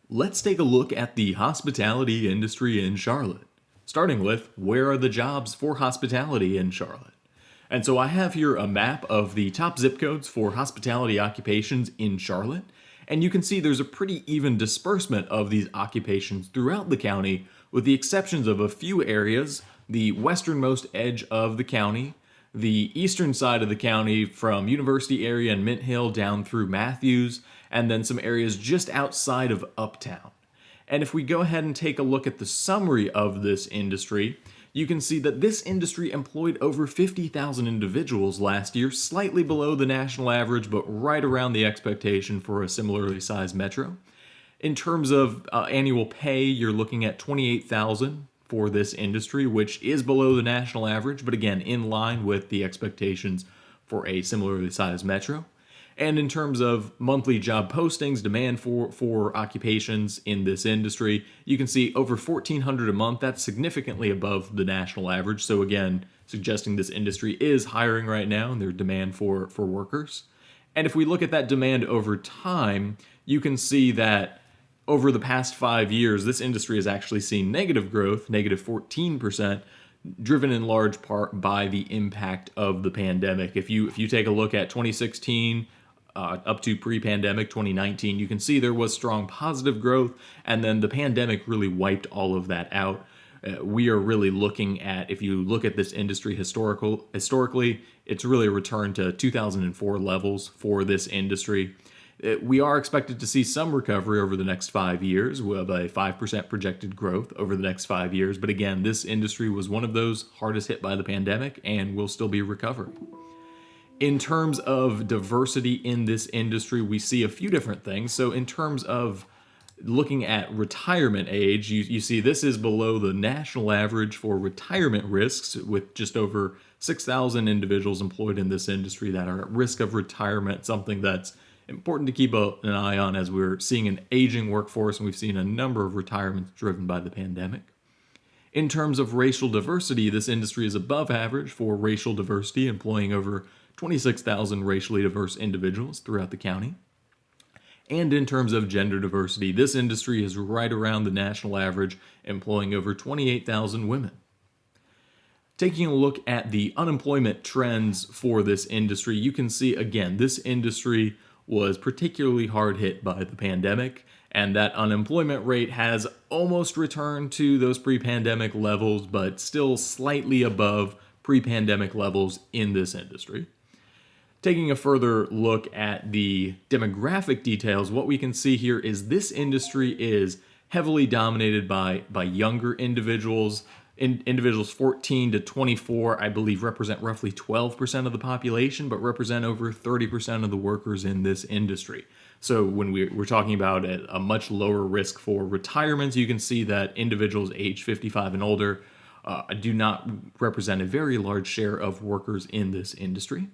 Let's take a look at the hospitality industry in Charlotte, starting with where are the jobs for hospitality in Charlotte. And so I have here a map of the top zip codes for hospitality occupations in Charlotte, and you can see there's a pretty even disbursement of these occupations throughout the county, with the exceptions of a few areas: the westernmost edge of the county, the eastern side of the county from University area and Mint Hill down through Matthews, and then some areas just outside of Uptown. And if we go ahead and take a look at the summary of this industry, you can see that this industry employed over 50,000 individuals last year, slightly below the national average, but right around the expectation for a similarly sized metro. In terms of annual pay, you're looking at 28,000 for this industry, which is below the national average, but again, in line with the expectations for a similarly sized metro. And in terms of monthly job postings, demand for occupations in this industry, you can see over 1,400 a month. That's significantly above the national average. So again, suggesting this industry is hiring right now and their demand for workers. And if we look at that demand over time, you can see that over the past 5 years, this industry has actually seen negative growth, negative 14%, driven in large part by the impact of the pandemic. If you take a look at 2016, up to pre-pandemic 2019, you can see there was strong positive growth, and then the pandemic really wiped all of that out. We are really looking at, if you look at this industry historically, it's really a return to 2004 levels for this industry. We are expected to see some recovery over the next 5 years. We have a 5% projected growth over the next 5 years. But again, this industry was one of those hardest hit by the pandemic and will still be recovering. In terms of diversity in this industry, we see a few different things. So in terms of looking at retirement age, you see this is below the national average for retirement risks, with just over 6,000 individuals employed in this industry that are at risk of retirement, something that's important to keep an eye on as we're seeing an aging workforce, and we've seen a number of retirements driven by the pandemic. In terms of racial diversity, this industry is above average for racial diversity, employing over 26,000 racially diverse individuals throughout the county. And in terms of gender diversity, this industry is right around the national average, employing over 28,000 women. Taking a look at the unemployment trends for this industry, you can see, again, this industry was particularly hard hit by the pandemic, and that unemployment rate has almost returned to those pre-pandemic levels, but still slightly above pre-pandemic levels in this industry. Taking a further look at the demographic details, what we can see here is this industry is heavily dominated by younger individuals. Individuals 14 to 24, I believe, represent roughly 12% of the population, but represent over 30% of the workers in this industry. So when we're talking about a much lower risk for retirements, you can see that individuals age 55 and older do not represent a very large share of workers in this industry.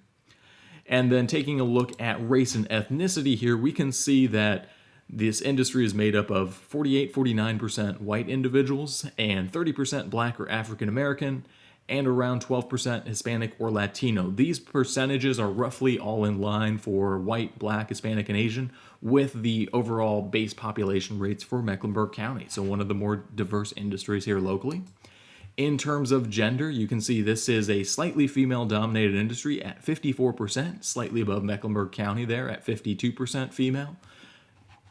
And then taking a look at race and ethnicity here, we can see that this industry is made up of 49% white individuals and 30% Black or African American, and around 12% Hispanic or Latino. These percentages are roughly all in line for white, Black, Hispanic, and Asian with the overall base population rates for Mecklenburg County, so one of the more diverse industries here locally. In terms of gender, you can see this is a slightly female-dominated industry at 54%, slightly above Mecklenburg County there at 52% female.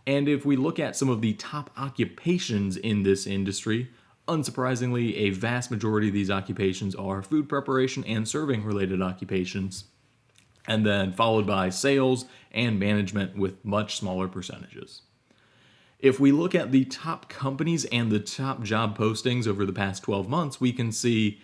And if we look at some of the top occupations in this industry, unsurprisingly, a vast majority of these occupations are food preparation and serving related occupations, and then followed by sales and management with much smaller percentages. If we look at the top companies and the top job postings over the past 12 months, we can see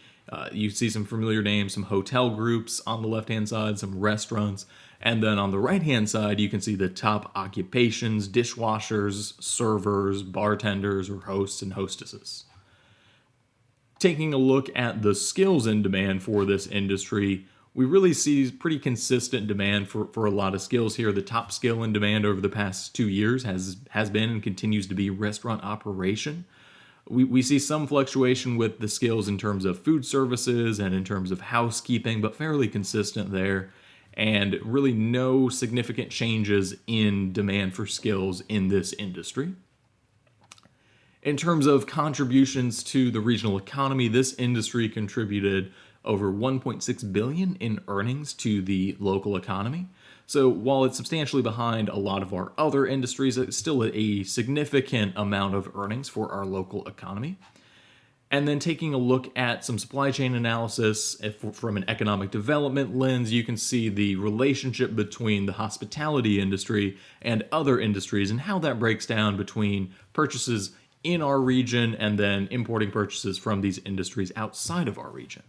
you see some familiar names, some hotel groups on the left-hand side, some restaurants, and then on the right-hand side, you can see the top occupations: dishwashers, servers, bartenders, or hosts and hostesses. Taking a look at the skills in demand for this industry, we really see pretty consistent demand for a lot of skills here. The top skill in demand over the past 2 years has been and continues to be restaurant operation. We see some fluctuation with the skills in terms of food services and in terms of housekeeping, but fairly consistent there, and really no significant changes in demand for skills in this industry. In terms of contributions to the regional economy, this industry contributed over 1.6 billion in earnings to the local economy. So while it's substantially behind a lot of our other industries, it's still a significant amount of earnings for our local economy. And then taking a look at some supply chain analysis from an economic development lens, you can see the relationship between the hospitality industry and other industries and how that breaks down between purchases in our region and then importing purchases from these industries outside of our region.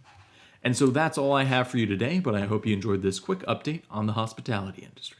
And so that's all I have for you today, but I hope you enjoyed this quick update on the hospitality industry.